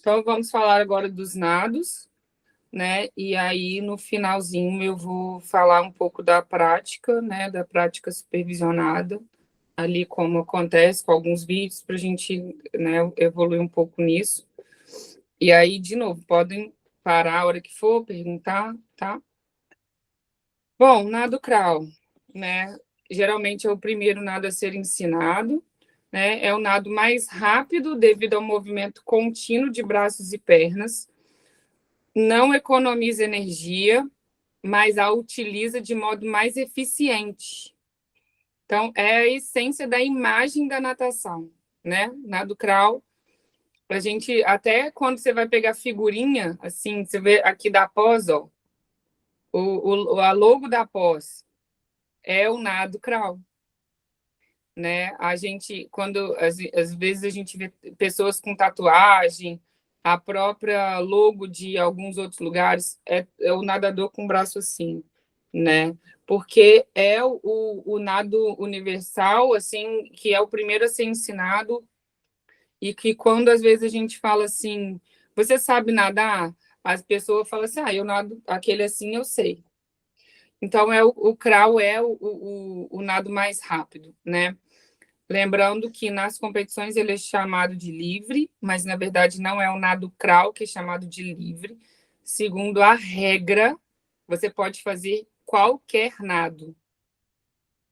Então, vamos falar agora dos nados, né? E aí, no finalzinho, eu vou falar um pouco da prática, né? Da prática supervisionada, ali como acontece com alguns vídeos, para a gente, né, evoluir um pouco nisso. E aí, de novo, podem parar a hora que for, perguntar, tá? Bom, nado crawl, né? Geralmente é o primeiro nado a ser ensinado, né? É o nado mais rápido devido ao movimento contínuo de braços e pernas. Não economiza energia, mas a utiliza de modo mais eficiente. Então, é a essência da imagem da natação, né? Nado crawl, a gente, até quando você vai pegar figurinha, assim, você vê aqui da pós, ó, a logo da pós é o nado crawl, né? A gente, quando às vezes a gente vê pessoas com tatuagem, a própria logo de alguns outros lugares é o nadador com o braço assim, né? Porque é o nado universal, assim, que é o primeiro a ser ensinado e que quando às vezes a gente fala assim, você sabe nadar? As pessoas falam assim, eu nado aquele assim, eu sei. Então, o crawl é o nado mais rápido, né? Lembrando que nas competições ele é chamado de livre, mas na verdade não é o nado crawl que é chamado de livre. Segundo a regra, você pode fazer qualquer nado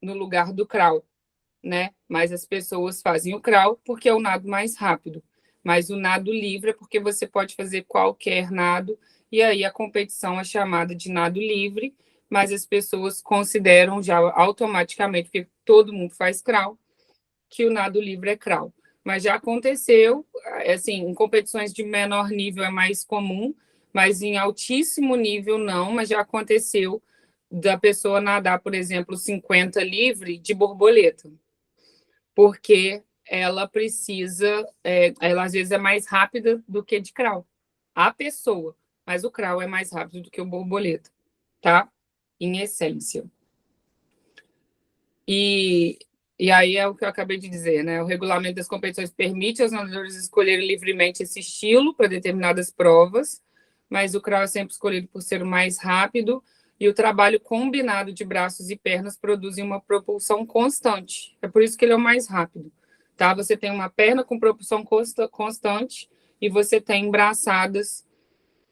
no lugar do crawl, né? Mas as pessoas fazem o crawl porque é o nado mais rápido. Mas o nado livre é porque você pode fazer qualquer nado, e aí a competição é chamada de nado livre, mas as pessoas consideram já automaticamente, porque todo mundo faz crawl, que o nado livre é crawl. Mas já aconteceu, assim, em competições de menor nível é mais comum, mas em altíssimo nível não, mas já aconteceu da pessoa nadar, por exemplo, 50 livre de borboleta, porque ela precisa, ela às vezes é mais rápida do que de crawl. A pessoa, mas o crawl é mais rápido do que o borboleta, tá? Em essência. E aí é o que eu acabei de dizer, né? O regulamento das competições permite aos nadadores escolherem livremente esse estilo para determinadas provas, mas o crawl é sempre escolhido por ser o mais rápido e o trabalho combinado de braços e pernas produzem uma propulsão constante. É por isso que ele é o mais rápido, tá? Você tem uma perna com propulsão constante e você tem braçadas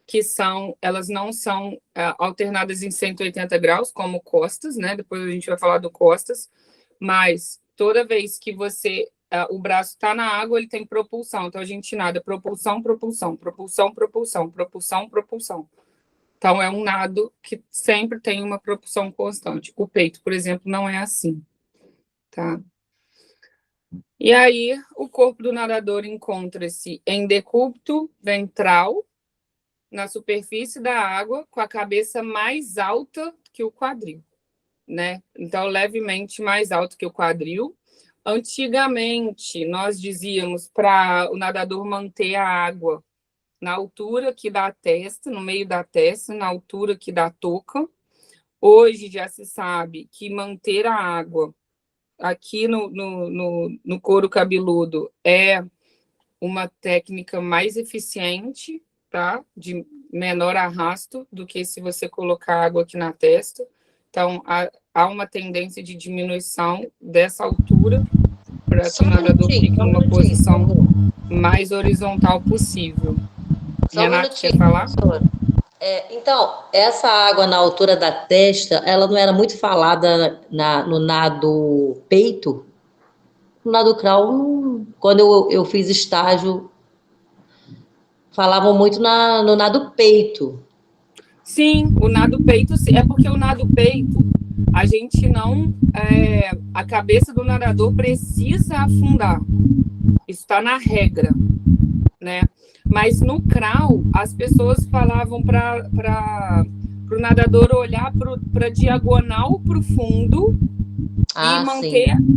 que elas não são alternadas em 180 graus, como costas, né? Depois a gente vai falar do costas, mas toda vez que o braço está na água, ele tem propulsão. Então a gente nada propulsão, propulsão, propulsão, propulsão, propulsão, propulsão. Então é um nado que sempre tem uma propulsão constante. O peito, por exemplo, não é assim, tá? E aí o corpo do nadador encontra-se em decúbito ventral, na superfície da água, com a cabeça mais alta que o quadril, né? Então, levemente mais alto que o quadril. Antigamente, nós dizíamos para o nadador manter a água na altura que dá a testa, no meio da testa, na altura que dá a touca. Hoje já se sabe que manter a água aqui no couro cabeludo é uma técnica mais eficiente, tá? De menor arrasto do que se você colocar água aqui na testa. Então, há uma tendência de diminuição dessa altura para que o nadador fique numa posição mais horizontal possível. Renato, quer falar? Então, essa água na altura da testa, ela não era muito falada no nado peito? No nado crawl, quando eu fiz estágio, falavam muito no nado peito. Sim, o nado peito, é porque o nado peito, a gente não... a cabeça do nadador precisa afundar. Isso está na regra, né? Mas no crawl, as pessoas falavam para o nadador olhar para a diagonal para o fundo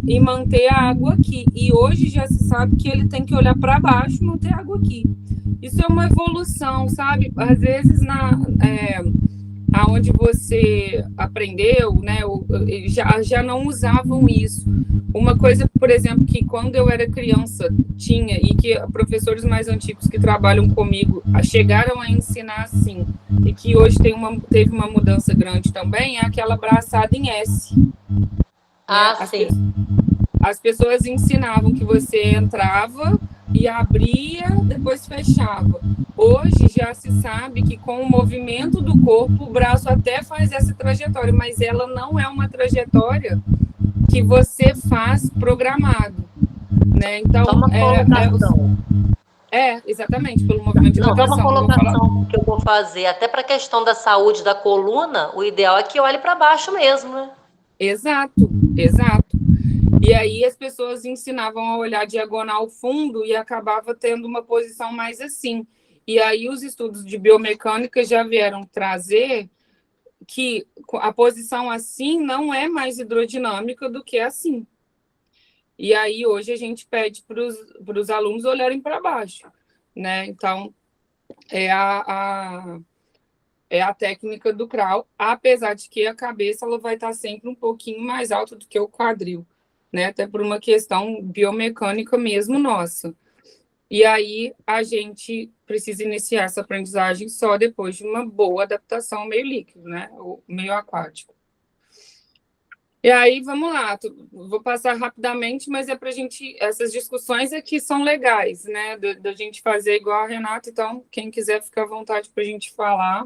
e manter a água aqui. E hoje já se sabe que ele tem que olhar para baixo e manter a água aqui. Isso é uma evolução, sabe? Às vezes, aonde você aprendeu, né, já não usavam isso. Uma coisa, por exemplo, que quando eu era criança tinha, e que professores mais antigos que trabalham comigo chegaram a ensinar assim, e que hoje teve uma mudança grande também, é aquela braçada em S. Né? Ah, sim. As pessoas ensinavam que você entrava e abria, depois fechava. Hoje já se sabe que com o movimento do corpo, o braço até faz essa trajetória, mas ela não é uma trajetória que você faz programado. Né? Então, Só uma colocação. Exatamente, pelo movimento de Não, só uma rotação. Eu vou falar. colocação que eu vou fazer. Até para a questão da saúde da coluna, o ideal é que olhe para baixo mesmo, né? Exato, exato. E aí as pessoas ensinavam a olhar diagonal fundo e acabava tendo uma posição mais assim. E aí os estudos de biomecânica já vieram trazer que a posição assim não é mais hidrodinâmica do que assim. E aí hoje a gente pede para os alunos olharem para baixo, né? Então é a técnica do crawl, apesar de que a cabeça ela vai estar sempre um pouquinho mais alta do que o quadril, né? Até por uma questão biomecânica mesmo nossa. E aí a gente precisa iniciar essa aprendizagem só depois de uma boa adaptação ao meio líquido, né? O meio aquático. E aí, vamos lá, vou passar rapidamente, mas é para a gente. Essas discussões aqui são legais, né? Da gente fazer igual a Renata, então, quem quiser ficar à vontade para a gente falar.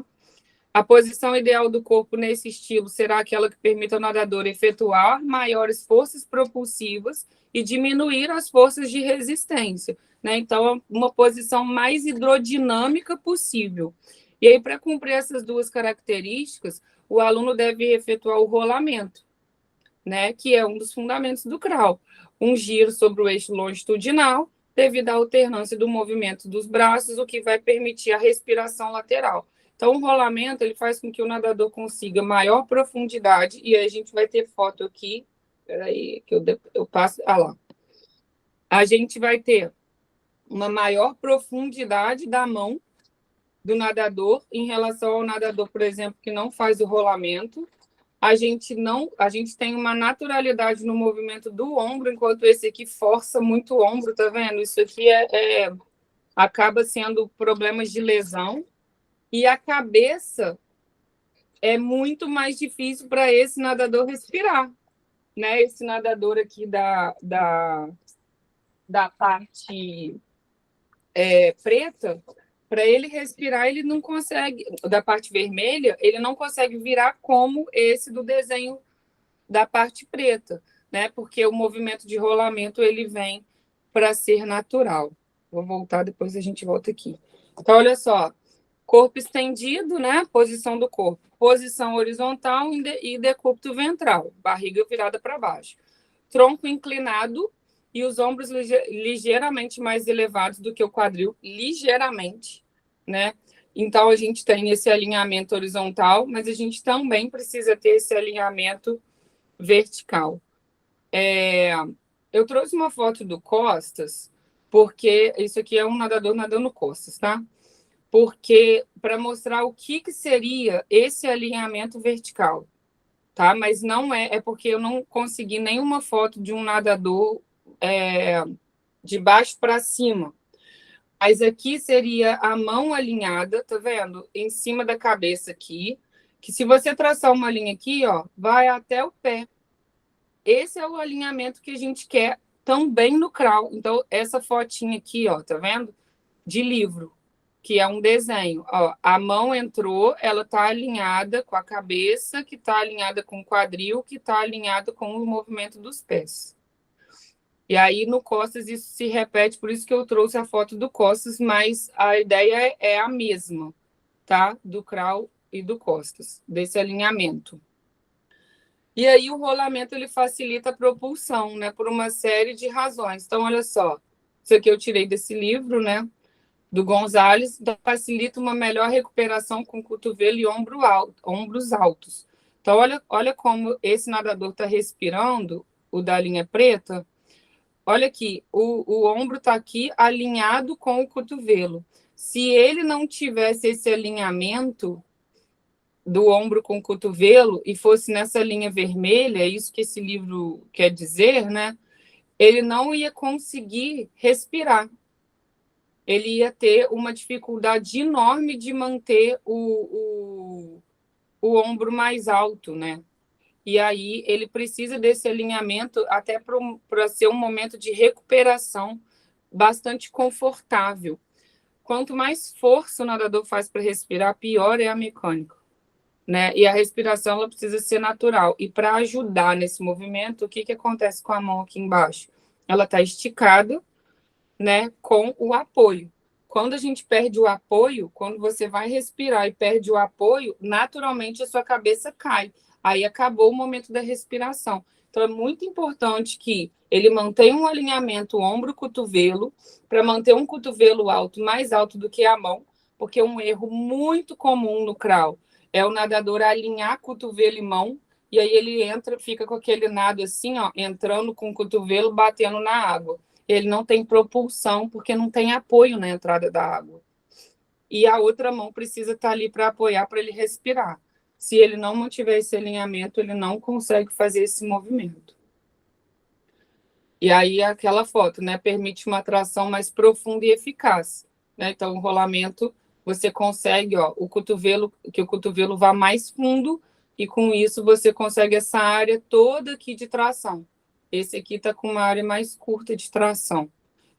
A posição ideal do corpo nesse estilo será aquela que permita ao nadador efetuar maiores forças propulsivas e diminuir as forças de resistência. Né? Então, uma posição mais hidrodinâmica possível. E aí, para cumprir essas duas características, o aluno deve efetuar o rolamento, né? Que é um dos fundamentos do crawl. Um giro sobre o eixo longitudinal, devido à alternância do movimento dos braços, o que vai permitir a respiração lateral. Então, o rolamento ele faz com que o nadador consiga maior profundidade, e aí a gente vai ter foto aqui, peraí, que eu passo, lá. A gente vai ter uma maior profundidade da mão do nadador em relação ao nadador, por exemplo, que não faz o rolamento. A gente tem uma naturalidade no movimento do ombro, enquanto esse aqui força muito o ombro, tá vendo? Isso aqui acaba sendo problemas de lesão. E a cabeça é muito mais difícil para esse nadador respirar, né? Esse nadador aqui da parte preta, para ele respirar, ele não consegue, da parte vermelha, ele não consegue virar como esse do desenho da parte preta, né? Porque o movimento de rolamento ele vem para ser natural. Vou voltar, depois a gente volta aqui. Então, olha só, corpo estendido, né? Posição do corpo. Posição horizontal e decúbito ventral, barriga virada para baixo. Tronco inclinado e os ombros ligeiramente mais elevados do que o quadril, ligeiramente, né? Então, a gente tem esse alinhamento horizontal, mas a gente também precisa ter esse alinhamento vertical. Eu trouxe uma foto do Costas, porque isso aqui é um nadador nadando costas, tá? Porque para mostrar o que seria esse alinhamento vertical, tá? Mas não é porque eu não consegui nenhuma foto de um nadador de baixo para cima. Mas aqui seria a mão alinhada, tá vendo? Em cima da cabeça aqui, que se você traçar uma linha aqui, ó, vai até o pé. Esse é o alinhamento que a gente quer também no crawl. Então, essa fotinha aqui, ó, tá vendo? De livro, que é um desenho. Ó, a mão entrou, ela está alinhada com a cabeça, que está alinhada com o quadril, que está alinhada com o movimento dos pés. E aí, no costas, isso se repete, por isso que eu trouxe a foto do costas, mas a ideia é a mesma, tá? Do crawl e do costas, desse alinhamento. E aí o rolamento ele facilita a propulsão, né, por uma série de razões. Então, olha só, isso aqui eu tirei desse livro, né, do Gonzalez, então facilita uma melhor recuperação com cotovelo e ombros altos. Então, olha como esse nadador está respirando, o da linha preta. Olha aqui, o ombro está aqui alinhado com o cotovelo. Se ele não tivesse esse alinhamento, do ombro com o cotovelo e fosse nessa linha vermelha, é isso que esse livro quer dizer, né? Ele não ia conseguir respirar. Ele ia ter uma dificuldade enorme de manter o ombro mais alto, né? E aí ele precisa desse alinhamento até para ser um momento de recuperação bastante confortável. Quanto mais força o nadador faz para respirar, pior é a mecânica, né? E a respiração ela precisa ser natural. E para ajudar nesse movimento, o que acontece com a mão aqui embaixo? Ela está esticada, né, com o apoio. Quando a gente perde o apoio, quando você vai respirar e perde o apoio, naturalmente a sua cabeça cai. Aí acabou o momento da respiração. Então é muito importante que ele mantenha um alinhamento ombro-cotovelo, para manter um cotovelo alto, mais alto do que a mão, porque um erro muito comum no crawl é o nadador alinhar cotovelo e mão, e aí ele entra, fica com aquele nado assim, ó, entrando com o cotovelo, batendo na água. Ele não tem propulsão, porque não tem apoio na entrada da água. E a outra mão precisa estar ali para apoiar, para ele respirar. Se ele não mantiver esse alinhamento, ele não consegue fazer esse movimento. E aí aquela foto, né, permite uma tração mais profunda e eficaz, né? Então o rolamento você consegue, ó, que o cotovelo vá mais fundo e com isso você consegue essa área toda aqui de tração. Esse aqui está com uma área mais curta de tração.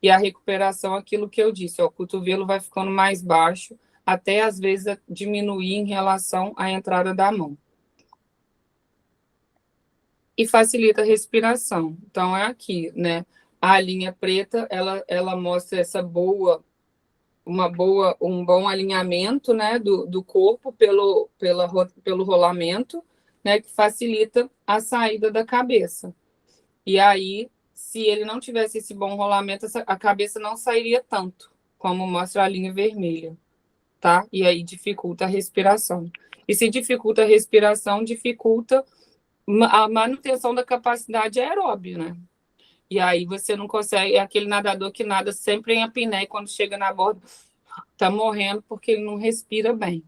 E a recuperação, aquilo que eu disse, ó, o cotovelo vai ficando mais baixo, até às vezes diminuir em relação à entrada da mão. E facilita a respiração. Então, é aqui, né? A linha preta, ela mostra um bom alinhamento, né, do corpo pelo rolamento, né, que facilita a saída da cabeça. E aí, se ele não tivesse esse bom rolamento, a cabeça não sairia tanto, como mostra a linha vermelha, tá? E aí dificulta a respiração. E se dificulta a respiração, dificulta a manutenção da capacidade aeróbica, né? E aí você não consegue, é aquele nadador que nada sempre em apneia e quando chega na borda tá morrendo porque ele não respira bem.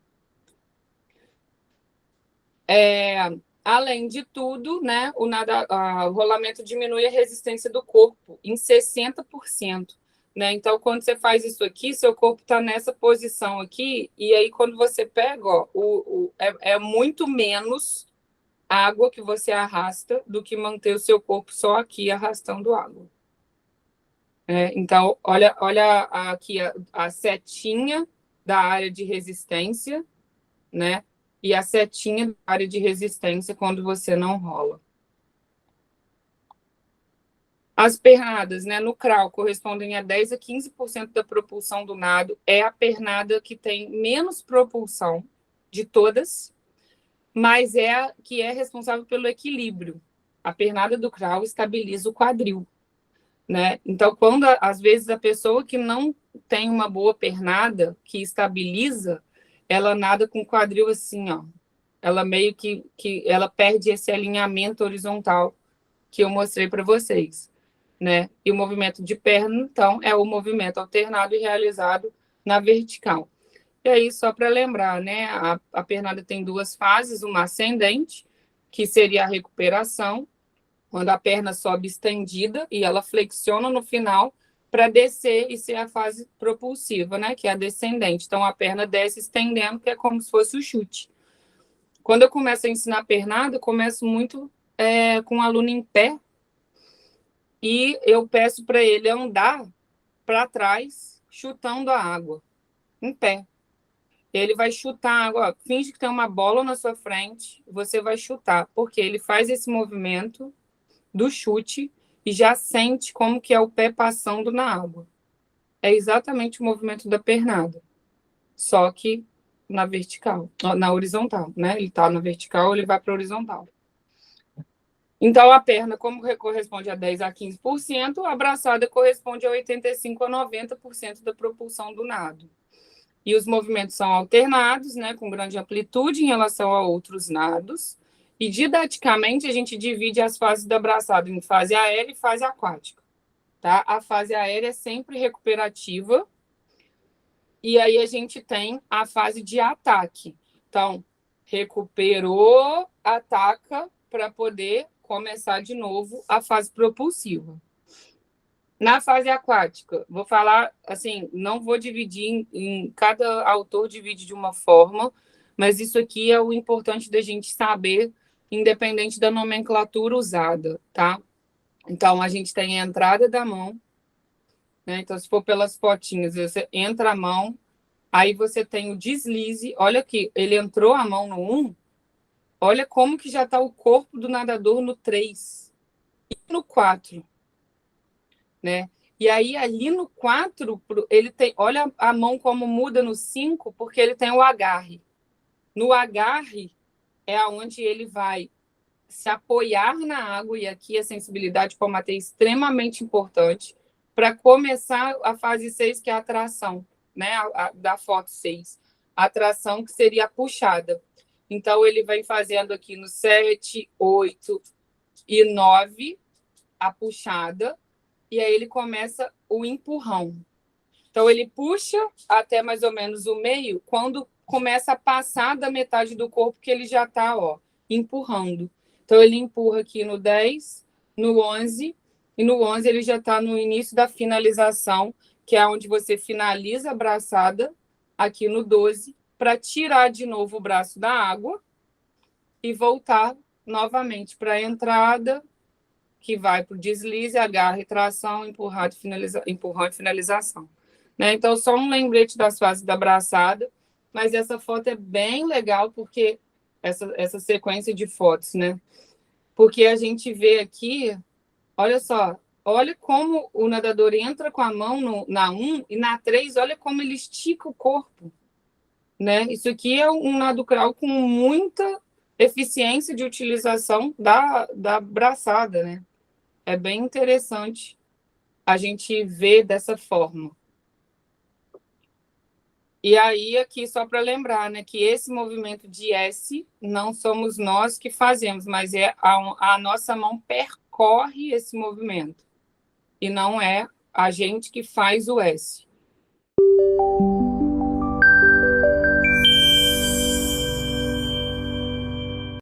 Além de tudo, né, o rolamento diminui a resistência do corpo em 60%. Né? Então, quando você faz isso aqui, seu corpo está nessa posição aqui, e aí quando você pega, ó, é muito menos água que você arrasta do que manter o seu corpo só aqui arrastando água. Então, olha aqui a setinha da área de resistência, né? E a setinha da área de resistência quando você não rola. As pernadas, né, no crawl, correspondem a 10 a 15% da propulsão do nado. É a pernada que tem menos propulsão de todas, mas é a que é responsável pelo equilíbrio. A pernada do crawl estabiliza o quadril, né? Então, quando às vezes a pessoa que não tem uma boa pernada que estabiliza, ela nada com o quadril assim, ó. Ela meio que ela perde esse alinhamento horizontal que eu mostrei para vocês, né? E o movimento de perna, então, é o movimento alternado e realizado na vertical. E aí, só para lembrar, né? A pernada tem duas fases, uma ascendente, que seria a recuperação, quando a perna sobe estendida e ela flexiona no final para descer e ser a fase propulsiva, né? Que é a descendente. Então, a perna desce estendendo, que é como se fosse o chute. Quando eu começo a ensinar pernada, eu começo muito com o aluno em pé e eu peço para ele andar para trás, chutando a água, em pé. Ele vai chutar a água, finge que tem uma bola na sua frente, você vai chutar, porque ele faz esse movimento do chute e já sente como que é o pé passando na água. É exatamente o movimento da pernada, só que na vertical, na horizontal, né? Ele está na vertical, ele vai para a horizontal. Então, a perna, como corresponde a 10 a 15%, a braçada corresponde a 85 a 90% da propulsão do nado. E os movimentos são alternados, né, com grande amplitude em relação a outros nados. E, didaticamente, a gente divide as fases da braçada em fase aérea e fase aquática. Tá? A fase aérea é sempre recuperativa. E aí a gente tem a fase de ataque. Então, recuperou, ataca para poder começar de novo a fase propulsiva. Na fase aquática, vou falar assim, não vou dividir cada autor divide de uma forma, mas isso aqui é o importante da gente saber, independente da nomenclatura usada, tá? Então, a gente tem a entrada da mão, né? Então, se for pelas fotinhas, você entra a mão, aí você tem o deslize. Olha aqui, ele entrou a mão no 1, olha como que já está o corpo do nadador no 3 e no 4, né? E aí, ali no 4, ele tem. Olha a mão como muda no 5, porque ele tem o agarre. No agarre é onde ele vai se apoiar na água, e aqui a sensibilidade palmatar é extremamente importante, para começar a fase 6, que é a atração, né? Da foto 6. A atração, que seria a puxada. Então, ele vem fazendo aqui no 7, 8 e 9 a puxada, e aí ele começa o empurrão. Então, ele puxa até mais ou menos o meio, quando começa a passar da metade do corpo, que ele já está empurrando. Então, ele empurra aqui no 10, no 11, e no 11 ele já está no início da finalização, que é onde você finaliza a braçada, aqui no 12, para tirar de novo o braço da água e voltar novamente para a entrada, que vai para o deslize, agarre, tração, empurrão e finalização. Né? Então, só um lembrete das fases da braçada, mas essa foto é bem legal, porque essa sequência de fotos, né? Porque a gente vê aqui, olha só, olha como o nadador entra com a mão na 1 e na 3, olha como ele estica o corpo. Né? Isso aqui é um nado crawl com muita eficiência de utilização da braçada, né? É bem interessante a gente ver dessa forma. E aí, aqui, só para lembrar, né, que esse movimento de S não somos nós que fazemos, mas é a nossa mão percorre esse movimento. E não é a gente que faz o S.